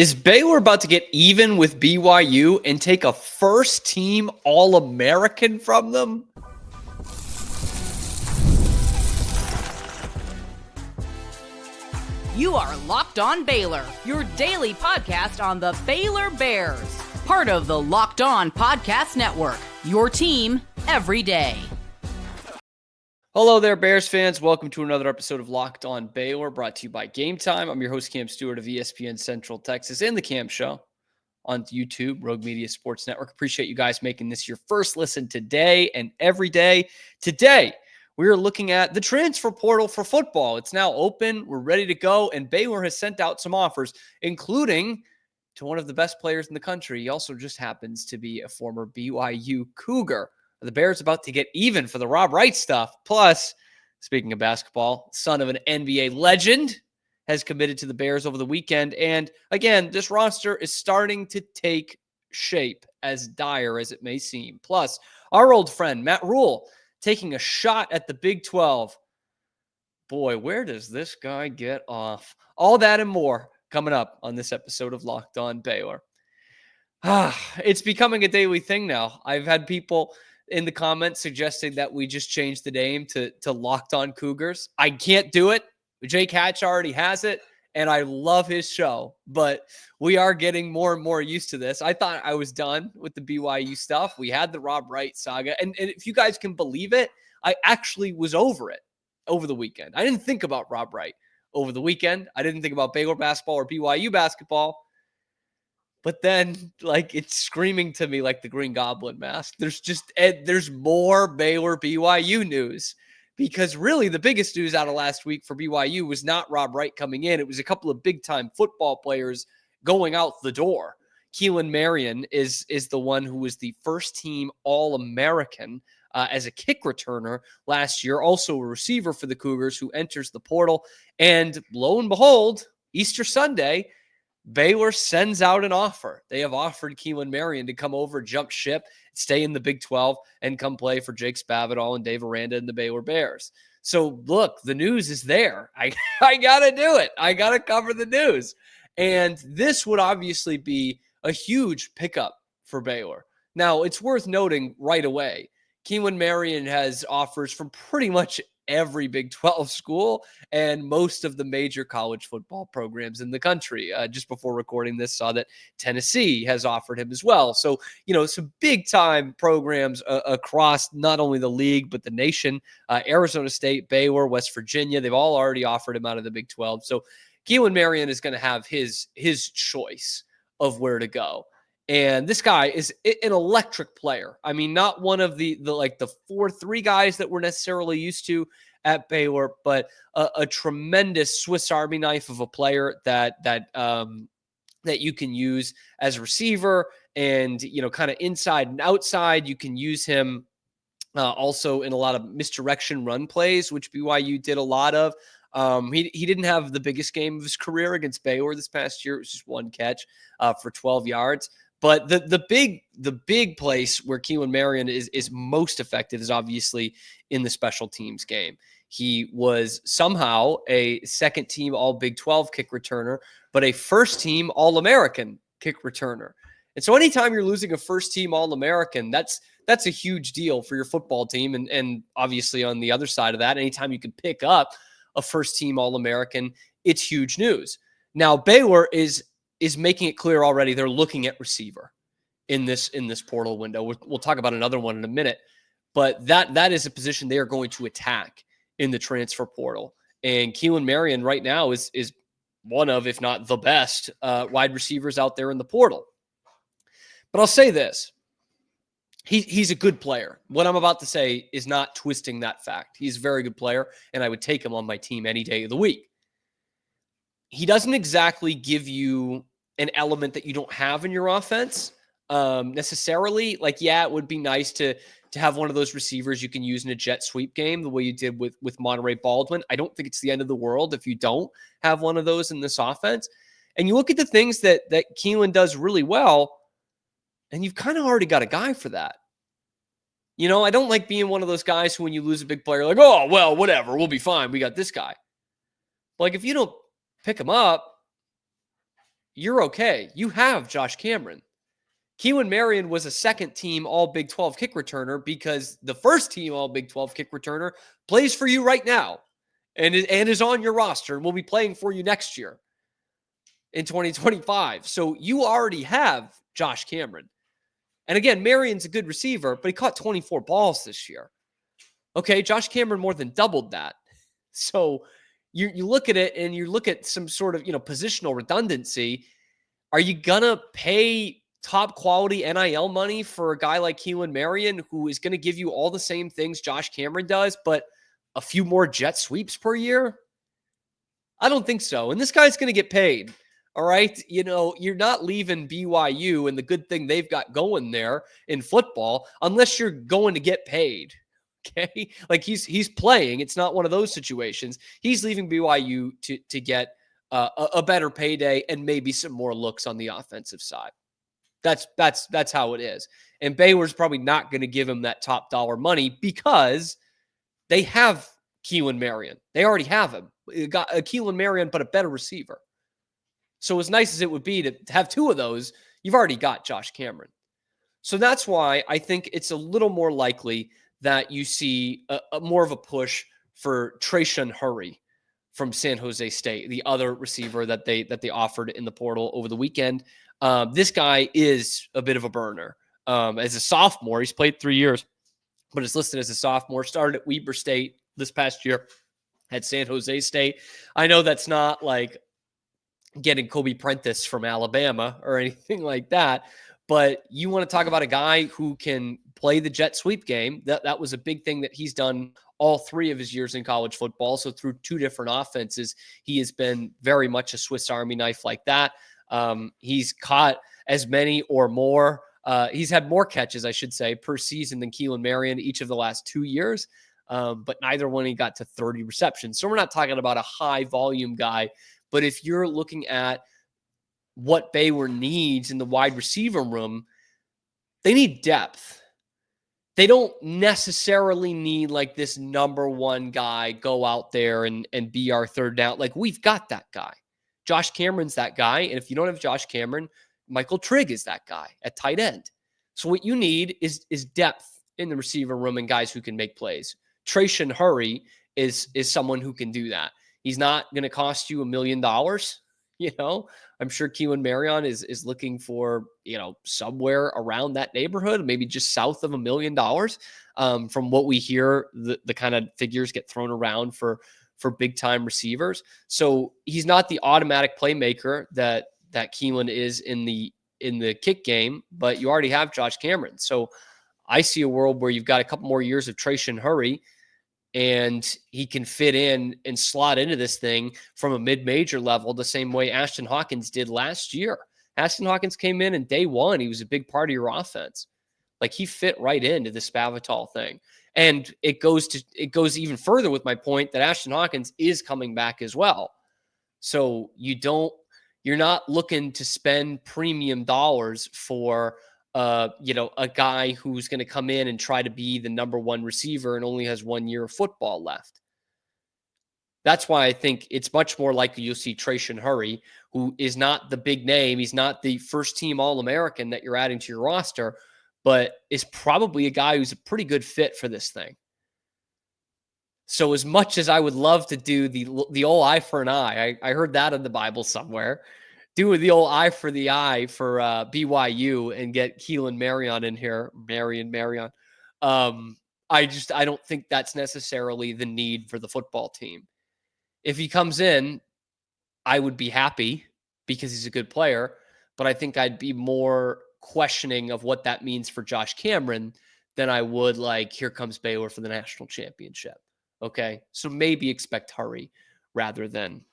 Is Baylor about to get even with BYU and take a first-team All-American from them? You are Locked On Baylor, your daily podcast on the Baylor Bears. Part of the Locked On Podcast Network, your team every day. Hello there, Bears fans. Welcome to another episode of Locked On Baylor, brought to you by Gametime. I'm your host, Cam Stuart of ESPN Central Texas and The Cam Show on YouTube, Rogue Media Sports Network. Appreciate you guys making this your first listen today and every day. Today, we are looking at the transfer portal for football. It's now open. We're ready to go, and Baylor has sent out some offers, including to one of the best players in the country. He also just happens to be a former BYU Cougar. The Bears about to get even for the Rob Wright stuff. Plus, speaking of basketball, son of an NBA legend has committed to the Bears over the weekend. And again, this roster is starting to take shape, as dire as it may seem. Plus, our old friend, Matt Rule, taking a shot at the Big 12. Boy, where does this guy get off? All that and more coming up on this episode of Locked On Baylor. It's becoming a daily thing now. I've had people in the comments suggesting that we just change the name to Locked On Cougars. I can't do it. Jake Hatch already has it, and I love his show, but we are getting more and more used to this. I thought I was done with the BYU stuff. We had the Rob Wright saga, and if you guys can believe it, I actually was over it over the weekend. I didn't think about Rob Wright over the weekend. I didn't think about Baylor basketball or BYU basketball. But then, it's screaming to me like the Green Goblin mask. There's more Baylor BYU news, because really the biggest news out of last week for BYU was not Rob Wright coming in. It was a couple of big-time football players going out the door. Keelan Marion is the one who was the first-team All-American as a kick returner last year, also a receiver for the Cougars who enters the portal. And lo and behold, Easter Sunday, Baylor sends out an offer. They have offered Keelan Marion to come over, jump ship, stay in the Big 12, and come play for Jake Spavital and Dave Aranda and the Baylor Bears. So, look, the news is there. I got to do it. I got to cover the news. And this would obviously be a huge pickup for Baylor. Now, it's worth noting right away, Keelan Marion has offers from pretty much every Big 12 school and most of the major college football programs in the country. Just before recording this, saw that Tennessee has offered him as well. So, some big time programs across not only the league, but the nation. Arizona State, Baylor, West Virginia, they've all already offered him out of the Big 12. So Keelan Marion is going to have his choice of where to go. And this guy is an electric player. I mean, not one of the 4-3 guys that we're necessarily used to at Baylor, but a tremendous Swiss Army knife of a player that you can use as a receiver and, kind of inside and outside. You can use him also in a lot of misdirection run plays, which BYU did a lot of. He didn't have the biggest game of his career against Baylor this past year. It was just one catch for 12 yards. But the big place where Keelan Marion is most effective is obviously in the special teams game. He was somehow a second-team All-Big 12 kick returner, but a first-team All-American kick returner. And so anytime you're losing a first-team All-American, that's a huge deal for your football team. And obviously on the other side of that, anytime you can pick up a first-team All-American, it's huge news. Now, Baylor is making it clear already they're looking at receiver in this portal window. We'll talk about another one in a minute, but that is a position they are going to attack in the transfer portal. And Keelan Marion right now is one of, if not the best, wide receivers out there in the portal. But I'll say this. He's a good player. What I'm about to say is not twisting that fact. He's a very good player, and I would take him on my team any day of the week. He doesn't exactly give you an element that you don't have in your offense necessarily. It would be nice to have one of those receivers you can use in a jet sweep game the way you did with Monterey Baldwin. I don't think it's the end of the world if you don't have one of those in this offense. And you look at the things that Keelan does really well, and you've kind of already got a guy for that. I don't like being one of those guys who, when you lose a big player, like, oh, well, whatever, we'll be fine. We got this guy. If you don't pick him up, you're okay. You have Josh Cameron. Keelan Marion was a second-team All-Big 12 kick returner because the first-team All-Big 12 kick returner plays for you right now and is on your roster and will be playing for you next year in 2025. So you already have Josh Cameron. And again, Marion's a good receiver, but he caught 24 balls this year. Okay, Josh Cameron more than doubled that. So you look at it and you look at some sort of, positional redundancy. Are you going to pay top quality NIL money for a guy like Keelan Marion, who is going to give you all the same things Josh Cameron does, but a few more jet sweeps per year? I don't think so. And this guy's going to get paid. All right. You're not leaving BYU and the good thing they've got going there in football unless you're going to get paid. Okay. Like he's playing. It's not one of those situations. He's leaving BYU to get a better payday and maybe some more looks on the offensive side. That's how it is. And Baylor's probably not going to give him that top dollar money because they have Keelan Marion. They already have him. They got a Keelan Marion, but a better receiver. So as nice as it would be to have two of those, you've already got Josh Cameron. So that's why I think it's a little more likely that you see a more of a push for Treyshun Hurry from San Jose State, the other receiver that they offered in the portal over the weekend. This guy is a bit of a burner. As a sophomore, he's played 3 years, but is listed as a sophomore. Started at Weber State this past year, at San Jose State. I know that's not like getting Kobe Prentice from Alabama or anything like that, but you want to talk about a guy who can play the jet sweep game. That was a big thing that he's done all 3 of his years in college football. So through 2 different offenses, he has been very much a Swiss Army knife like that. He's caught as many or more. He's had more catches, I should say, per season than Keelan Marion each of the last 2 years. But neither one he got to 30 receptions. So we're not talking about a high volume guy. But if you're looking at what Baylor needs in the wide receiver room, they need depth. They don't necessarily need like this number one guy go out there and be our third down. Like we've got that guy. Josh Cameron's that guy. And if you don't have Josh Cameron, Michael Trigg is that guy at tight end. So what you need is depth in the receiver room and guys who can make plays. Treyshun Hurry is someone who can do that. He's not going to cost you $1 million. I'm sure Keelan Marion is looking for, somewhere around that neighborhood, maybe just south of $1 million. From what we hear, the kind of figures get thrown around for big time receivers. So he's not the automatic playmaker that Keelan is in the kick game, but you already have Josh Cameron. So I see a world where you've got a couple more years of Treyshun Hurry, and he can fit in and slot into this thing from a mid-major level the same way Ashton Hawkins did last year. Ashton Hawkins came in and day one, he was a big part of your offense. Like he fit right into the Spavital thing. And it goes even further with my point that Ashton Hawkins is coming back as well. So you're not looking to spend premium dollars for a guy who's going to come in and try to be the number one receiver and only has 1 year of football left. That's why I think it's much more likely you'll see Treyshun Hurry, who is not the big name. He's not the first team All-American that you're adding to your roster, but is probably a guy who's a pretty good fit for this thing. So as much as I would love to do the old eye for an eye, I heard that in the Bible somewhere, do the old eye for the eye for BYU and get Keelan Marion in here, Marion. I don't think that's necessarily the need for the football team. If he comes in, I would be happy because he's a good player, but I think I'd be more questioning of what that means for Josh Cameron than I would like, here comes Baylor for the national championship. Okay. So maybe expect Hurry rather than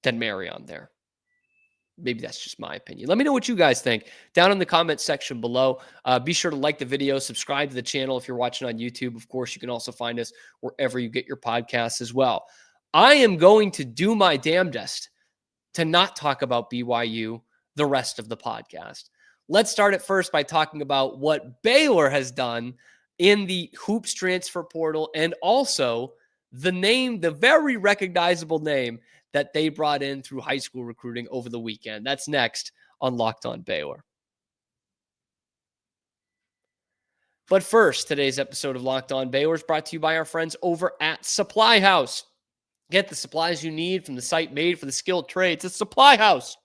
Marion there. Maybe that's just my opinion. Let me know what you guys think down in the comments section below. Be sure to like the video, subscribe to the channel if you're watching on YouTube. Of course, you can also find us wherever you get your podcasts as well. I am going to do my damnedest to not talk about BYU the rest of the podcast. Let's start at first by talking about what Baylor has done in the hoops transfer portal and also the very recognizable name that they brought in through high school recruiting over the weekend. That's next on Locked On Baylor. But first, today's episode of Locked On Baylor is brought to you by our friends over at Supply House. Get the supplies you need from the site made for the skilled trades. It's Supply House.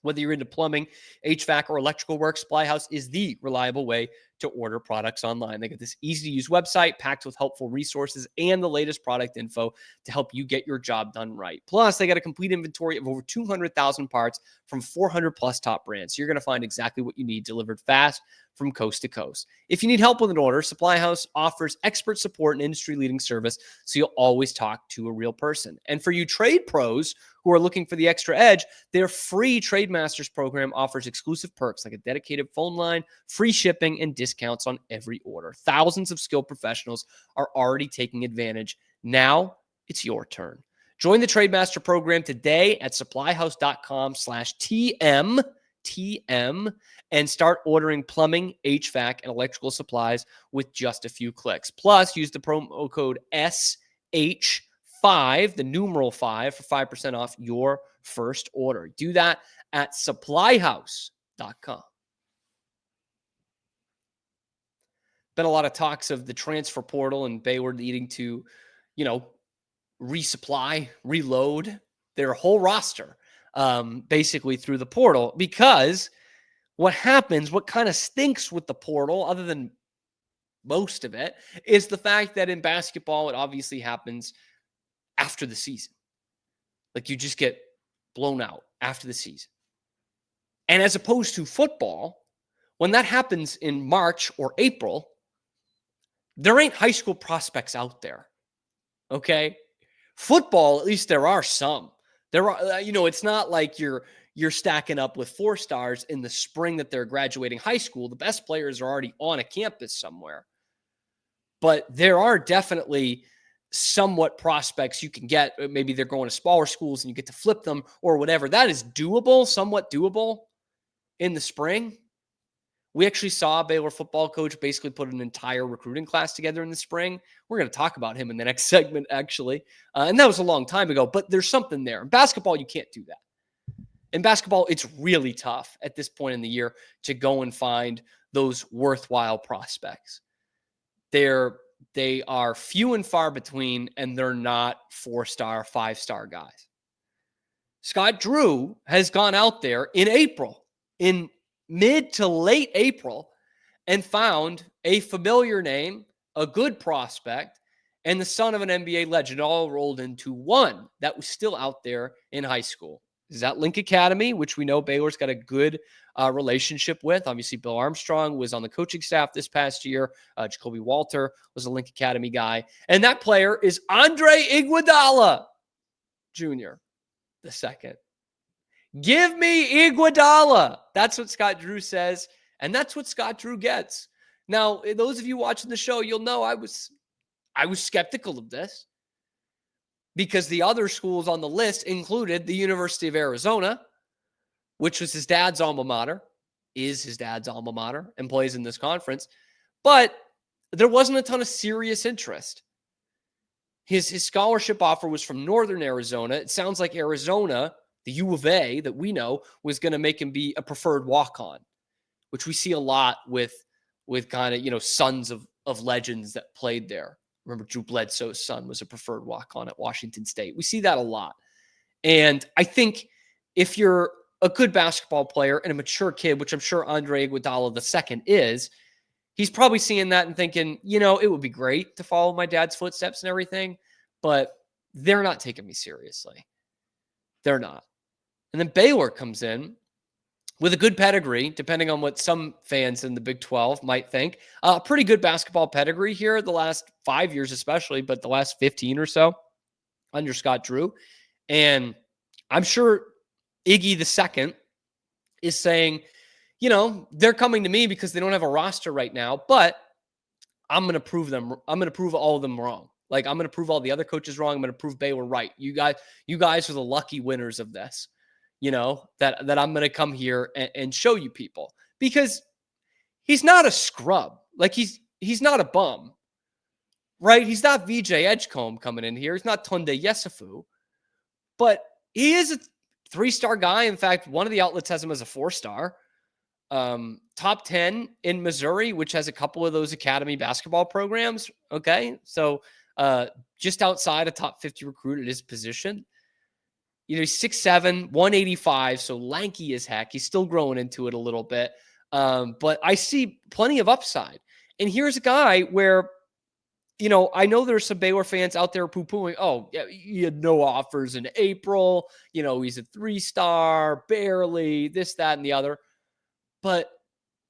Whether you're into plumbing, HVAC, or electrical work, Supply House is the reliable way to order products online. They got this easy-to-use website packed with helpful resources and the latest product info to help you get your job done right. Plus, they got a complete inventory of over 200,000 parts from 400-plus top brands. So you're going to find exactly what you need delivered fast from coast to coast. If you need help with an order, Supply House offers expert support and industry-leading service, so you'll always talk to a real person. And for you trade pros who are looking for the extra edge, their free Trade Masters program offers exclusive perks like a dedicated phone line, free shipping, and discounts on every order. Thousands of skilled professionals are already taking advantage. Now it's your turn. Join the Trade Master program today at supplyhouse.com/TM and start ordering plumbing, HVAC, and electrical supplies with just a few clicks. Plus, use the promo code SH5, the numeral 5, for 5% off your first order. Do that at supplyhouse.com. Been a lot of talks of the transfer portal and Baylor needing to, resupply, reload their whole roster, basically through the portal, because what kind of stinks with the portal, other than most of it, is the fact that in basketball, it obviously happens after the season. Like, you just get blown out after the season. And as opposed to football, when that happens in March or April, there ain't high school prospects out there. Okay? Football, at least there are some. There are, it's not like you're stacking up with 4 stars in the spring that they're graduating high school. The best players are already on a campus somewhere. But there are definitely somewhat prospects you can get. Maybe they're going to smaller schools and you get to flip them or whatever. That is doable, somewhat doable in the spring. We actually saw a Baylor football coach basically put an entire recruiting class together in the spring. We're going to talk about him in the next segment, actually. And that was a long time ago, but there's something there. In basketball, you can't do that. In basketball, it's really tough at this point in the year to go and find those worthwhile prospects. They are few and far between, and they're not 4-star, 5-star guys. Scott Drew has gone out there in April, in mid to late April, and found a familiar name, a good prospect, and the son of an NBA legend, all rolled into one that was still out there in high school. Is that Link Academy, which we know Baylor's got a good relationship with. Obviously, Bill Armstrong was on the coaching staff this past year. Jacoby Walter was a Link Academy guy. And that player is Andre Iguodala Jr. the second. Give me Iguodala. That's what Scott Drew says, and that's what Scott Drew gets. Now, those of you watching the show, you'll know I was skeptical of this because the other schools on the list included the University of Arizona, which was his dad's alma mater, is his dad's alma mater, and plays in this conference. But there wasn't a ton of serious interest. His scholarship offer was from Northern Arizona. It sounds like Arizona, the U of A that we know, was going to make him be a preferred walk-on, which we see a lot with kind of, sons of legends that played there. Remember, Drew Bledsoe's son was a preferred walk-on at Washington State. We see that a lot. And I think if you're a good basketball player and a mature kid, which I'm sure Andre Iguodala II is, he's probably seeing that and thinking, it would be great to follow my dad's footsteps and everything, but they're not taking me seriously. They're not. And then Baylor comes in with a good pedigree, depending on what some fans in the Big 12 might think. Pretty good basketball pedigree here the last 5 years especially, but the last 15 or so under Scott Drew. And I'm sure Iggy II is saying, they're coming to me because they don't have a roster right now, but I'm going to prove all of them wrong. Like, I'm going to prove all the other coaches wrong. I'm going to prove Baylor right. You guys are the lucky winners of this. That I'm going to come here and show you people, because he's not a scrub. Like, he's not a bum, right? He's not VJ Edgecombe coming in here. He's not Tunde Yesufu, but He is a 3-star guy. In fact, one of the outlets has him as a 4-star. Top 10 in Missouri, which has a couple of those academy basketball programs. Okay. So just outside a top 50 recruit at his position. He's 6'7", 185, so lanky as heck. He's still growing into it a little bit. But I see plenty of upside. And here's a guy where, I know there's some Baylor fans out there poo-pooing, oh, yeah, he had no offers in April. He's a 3-star, barely, this, that, and the other. But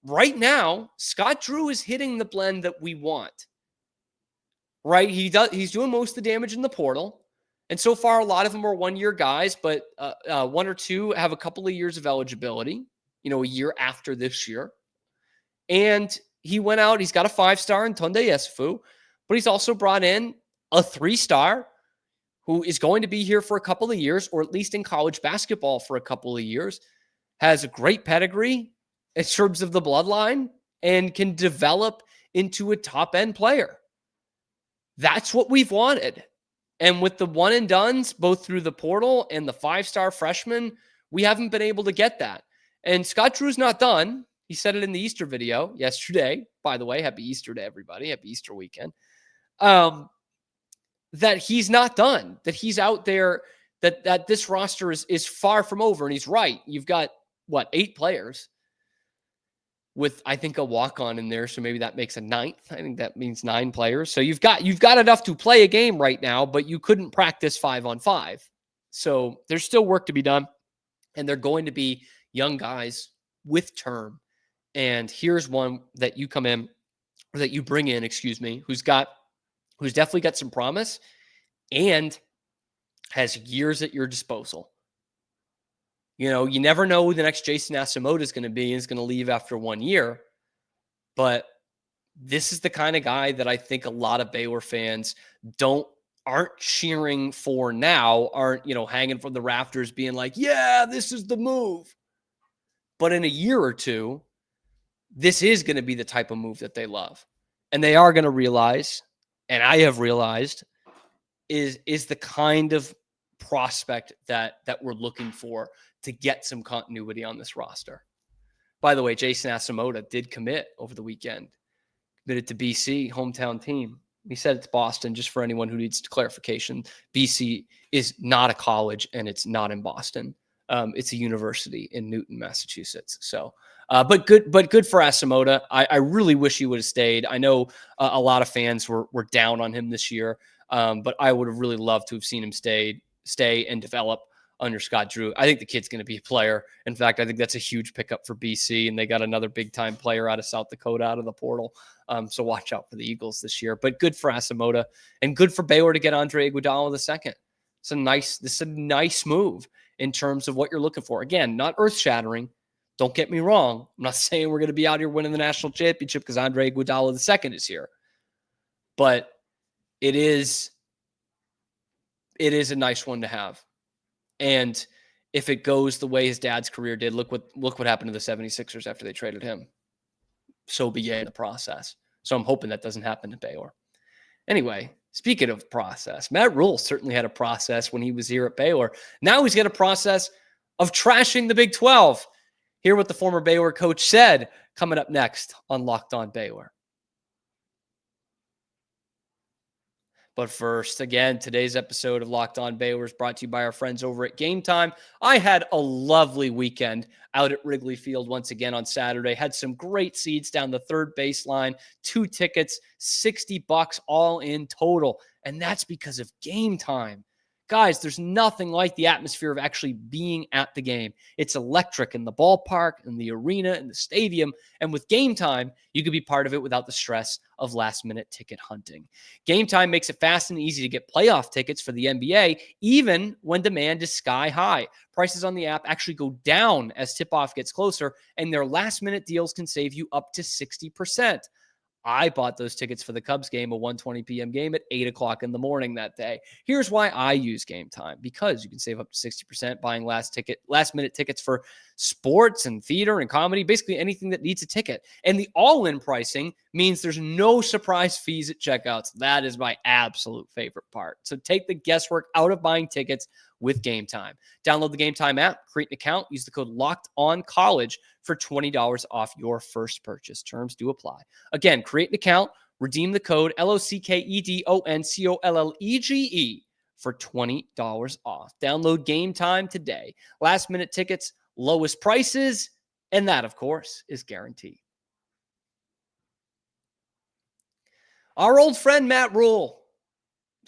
right now, Scott Drew is hitting the blend that we want. Right? He's doing most of the damage in the portal. And so far, a lot of them are 1-year guys, but 1 or 2 have a couple of years of eligibility, a year after this year. And he went out, he's got a 5-star in Tunde Yesufu, but he's also brought in a 3-star who is going to be here for a couple of years, or at least in college basketball for a couple of years, has a great pedigree in terms of the bloodline, and can develop into a top-end player. That's what we've wanted. And with the one and dones, both through the portal and the 5-star freshman, we haven't been able to get that. And Scott Drew's not done. He said it in the Easter video yesterday. By the way, happy Easter to everybody. Happy Easter weekend. That he's not done, that he's out there, that this roster is far from over. And he's right. You've got, 8 players with, I think, a walk-on in there. So maybe that makes a 9th. I think that means 9 players. So you've got enough to play a game right now, but you couldn't practice 5-on-5. So there's still work to be done. And they're going to be young guys with term. And here's one that you bring in, who's definitely got some promise and has years at your disposal. You never know who the next Jason Asamoah is going to be. He's going to leave after 1 year. But this is the kind of guy that I think a lot of Baylor fans aren't cheering for now, aren't, hanging from the rafters being like, yeah, this is the move. But in a year or two, this is going to be the type of move that they love. And they are going to realize, and I have realized, is the kind of prospect that we're looking for to get some continuity on this roster. By the way, Jason Asamoah did commit over the weekend. Committed to BC, hometown team. He said it's Boston, just for anyone who needs clarification. BC is not a college, and it's not in Boston. It's a university in Newton, Massachusetts. So, but good for Asamoah. I really wish he would have stayed. I know a lot of fans were down on him this year, but I would have really loved to have seen him stay and develop under Scott Drew. I think the kid's going to be a player. In fact, I think that's a huge pickup for BC, and they got another big-time player out of South Dakota out of the portal. So watch out for the Eagles this year. But good for Asamoah, and good for Baylor to get Andre Iguodala II. This is a nice move in terms of what you're looking for. Again, not earth-shattering. Don't get me wrong. I'm not saying we're going to be out here winning the national championship because Andre Iguodala II is here. But it is a nice one to have. And if it goes the way his dad's career did, look what happened to the 76ers after they traded him. So began the process. So I'm hoping that doesn't happen to Baylor. Anyway, speaking of process, Matt Rule certainly had a process when he was here at Baylor. Now he's got a process of trashing the Big 12. Hear what the former Baylor coach said coming up next on Locked On Baylor. But first, again, today's episode of Locked On Baylor is brought to you by our friends over at Gametime. I had a lovely weekend out at Wrigley Field once again on Saturday. Had some great seats down the third baseline, 2 tickets, $60 all in total. And that's because of Gametime. Guys, there's nothing like the atmosphere of actually being at the game. It's electric in the ballpark, in the arena, in the stadium. And with Gametime, you can be part of it without the stress of last-minute ticket hunting. Gametime makes it fast and easy to get playoff tickets for the NBA, even when demand is sky high. Prices on the app actually go down as tip-off gets closer, and their last-minute deals can save you up to 60%. I bought those tickets for the Cubs game, a 1:20 p.m. game at 8 o'clock in the morning that day. Here's why I use Gametime, because you can save up to 60% buying last-minute tickets for sports and theater and comedy, basically anything that needs a ticket. And the all-in pricing means there's no surprise fees at checkouts. That is my absolute favorite part. So take the guesswork out of buying tickets with Gametime. Download the Gametime app, create an account, use the code LOCKEDONCollege for $20 off your first purchase. Terms do apply. Again, create an account, redeem the code LOCKEDONCOLLEGE for $20 off. Download Gametime today. Last minute tickets, lowest prices, and that, of course, is guaranteed. Our old friend Matt Rule,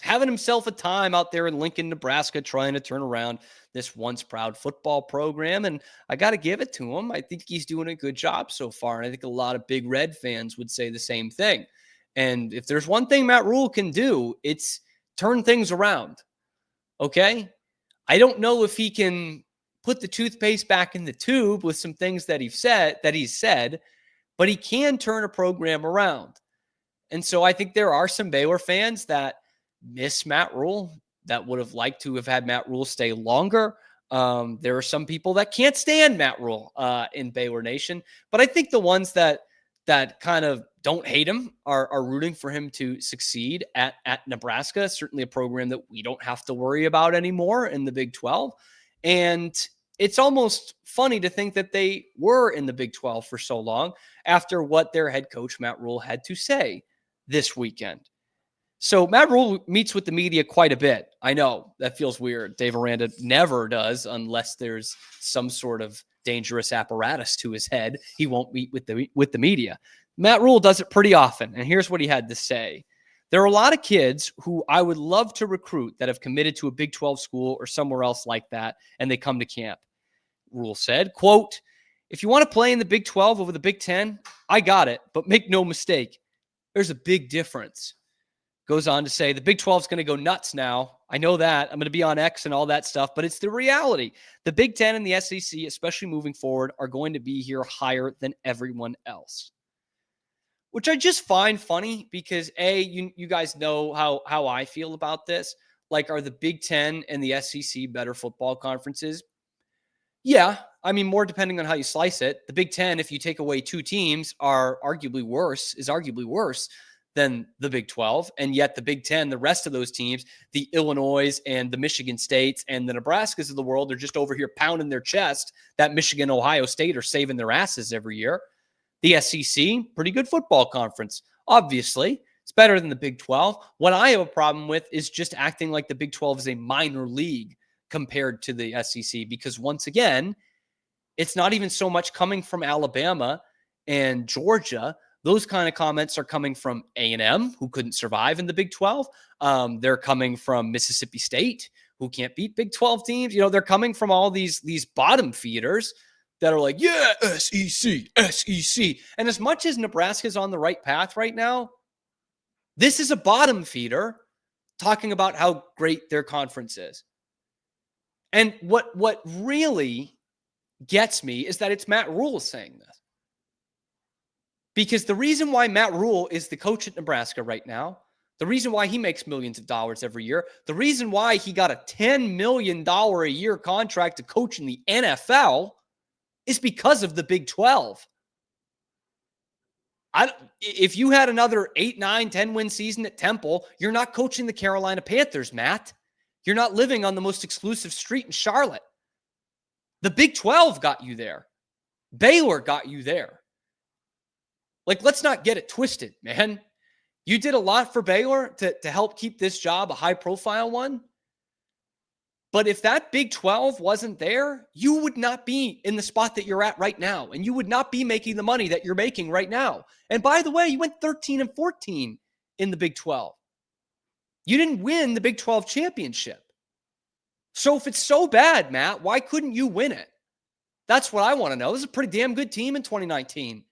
having himself a time out there in Lincoln, Nebraska, trying to turn around this once proud football program. And I got to give it to him. I think he's doing a good job so far. And I think a lot of Big Red fans would say the same thing. And if there's one thing Matt Rule can do, it's turn things around. Okay? I don't know if he can put the toothpaste back in the tube with some things that he's said, but he can turn a program around. And so I think there are some Baylor fans that miss Matt Rule, that would have liked to have had Matt Rule stay longer. There are some people that can't stand Matt Rule in Baylor Nation, but I think the ones that kind of don't hate him are rooting for him to succeed at Nebraska, certainly a program that we don't have to worry about anymore in the Big 12. And it's almost funny to think that they were in the Big 12 for so long after what their head coach, Matt Rule, had to say this weekend. So Matt Rule meets with the media quite a bit. I know that feels weird. Dave Aranda never does unless there's some sort of dangerous apparatus to his head. He won't meet with the media. Matt Rule does it pretty often, and here's what he had to say. There are a lot of kids who I would love to recruit that have committed to a Big 12 school or somewhere else like that, and they come to camp. Rule said, quote, if you want to play in the Big 12 over the Big 10, I got it, but make no mistake, there's a big difference. Goes on to say, the Big 12 is going to go nuts now. I know that. I'm going to be on X and all that stuff, but it's the reality. The Big 10 and the SEC, especially moving forward, are going to be here higher than everyone else. Which I just find funny because, you guys know how I feel about this. Like, are the Big 10 and the SEC better football conferences? Yeah. I mean, more depending on how you slice it. The Big 10, if you take away two teams, is arguably worse than the Big 12. And yet the Big 10, the rest of those teams, the Illinois and the Michigan States and the Nebraskas of the world, are just over here pounding their chest that Michigan, Ohio State are saving their asses every year. The SEC, pretty good football conference. Obviously, it's better than the Big 12. What I have a problem with is just acting like the Big 12 is a minor league compared to the SEC, because once again, it's not even so much coming from Alabama and Georgia. Those kind of comments are coming from A&M, who couldn't survive in the Big 12. They're coming from Mississippi State, who can't beat Big 12 teams. They're coming from all these bottom feeders that are like, yeah, SEC. And as much as Nebraska's on the right path right now, this is a bottom feeder talking about how great their conference is. And what really gets me is that it's Matt Rule saying this. Because the reason why Matt Rule is the coach at Nebraska right now, the reason why he makes millions of dollars every year, the reason why he got a $10 million a year contract to coach in the NFL is because of the Big 12. If you had another 8, 9, 10-win season at Temple, you're not coaching the Carolina Panthers, Matt. You're not living on the most exclusive street in Charlotte. The Big 12 got you there. Baylor got you there. Like, let's not get it twisted, man. You did a lot for Baylor to help keep this job a high-profile one. But if that Big 12 wasn't there, you would not be in the spot that you're at right now. And you would not be making the money that you're making right now. And by the way, you went 13-14 in the Big 12. You didn't win the Big 12 championship. So if it's so bad, Matt, why couldn't you win it? That's what I want to know. This is a pretty damn good team in 2019.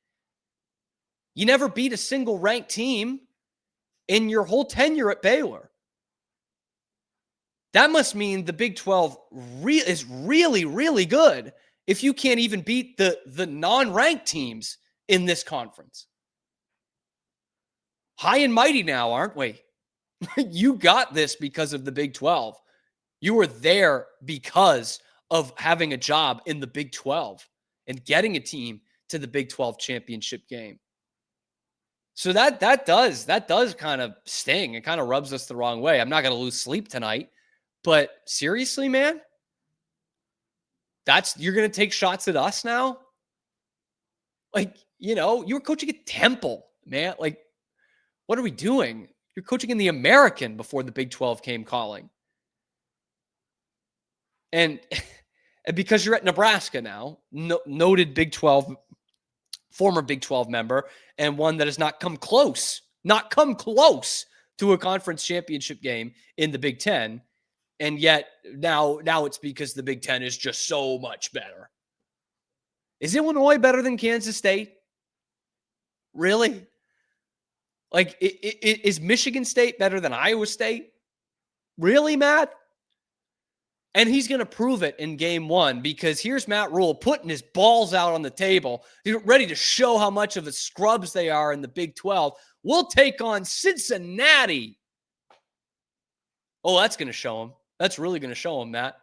You never beat a single ranked team in your whole tenure at Baylor. That must mean the Big 12 is really, really good if you can't even beat the non-ranked teams in this conference. High and mighty now, aren't we? You got this because of the Big 12. You were there because of having a job in the Big 12 and getting a team to the Big 12 championship game. So that does kind of sting. It kind of rubs us the wrong way. I'm not going to lose sleep tonight, but seriously, man, you're going to take shots at us now? Like, you were coaching at Temple, man. Like, what are we doing? You're coaching in the American before the Big 12 came calling. And because you're at Nebraska now, noted Big 12, former Big 12 member, and one that has not come close to a conference championship game in the Big 10. And yet now it's because the Big 10 is just so much better. Is Illinois better than Kansas State? Really? Like, is Michigan State better than Iowa State? Really, Matt? And he's going to prove it in game one, because here's Matt Rhule putting his balls out on the table. He's ready to show how much of a scrubs they are in the Big 12. We'll take on Cincinnati. Oh, that's going to show him. That's really going to show him, Matt.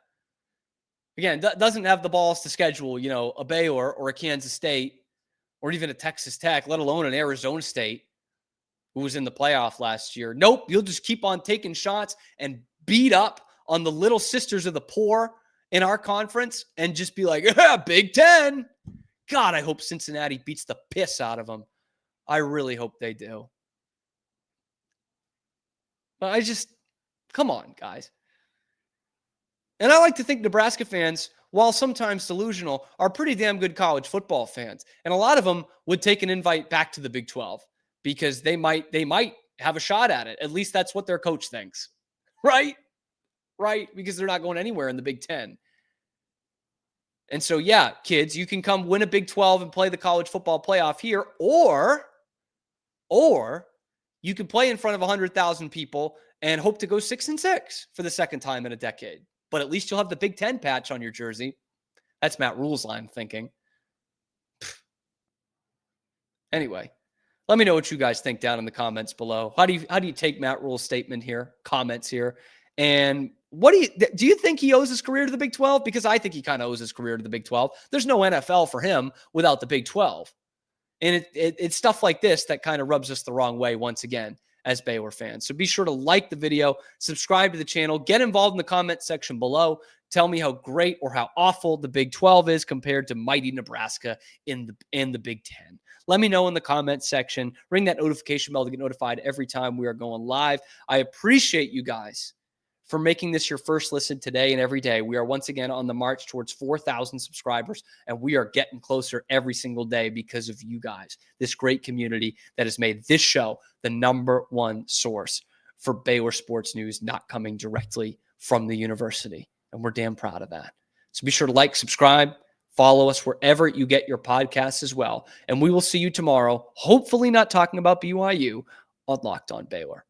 Again, doesn't have the balls to schedule, a Baylor or a Kansas State or even a Texas Tech, let alone an Arizona State who was in the playoff last year. Nope, you'll just keep on taking shots and beat up on the little sisters of the poor in our conference and just be like, Big 10. God, I hope Cincinnati beats the piss out of them. I really hope they do. But come on, guys. And I like to think Nebraska fans, while sometimes delusional, are pretty damn good college football fans. And a lot of them would take an invite back to the Big 12 because they might have a shot at it. At least that's what their coach thinks. Right? Because they're not going anywhere in the Big 10. And so, yeah, kids, you can come win a Big 12 and play the college football playoff here, or you can play in front of 100,000 people and hope to go 6-6 for the second time in a decade. But at least you'll have the Big 10 patch on your jersey. That's Matt Rhule's line of thinking. Anyway, let me know what you guys think down in the comments below. How do you take Matt Rhule's statement here, comments here? And what do you think he owes his career to the Big 12? Because I think he kind of owes his career to the Big 12. There's no NFL for him without the Big 12. And it's stuff like this that kind of rubs us the wrong way once again as Baylor fans. So be sure to like the video, subscribe to the channel, get involved in the comment section below. Tell me how great or how awful the Big 12 is compared to mighty Nebraska in the Big 10. Let me know in the comment section. Ring that notification bell to get notified every time we are going live. I appreciate you guys for making this your first listen today and every day. We are once again on the march towards 4,000 subscribers, and we are getting closer every single day because of you guys, this great community that has made this show the #1 source for Baylor sports news, not coming directly from the university. And we're damn proud of that. So be sure to like, subscribe, follow us wherever you get your podcasts as well. And we will see you tomorrow, hopefully not talking about BYU, on Locked On Baylor.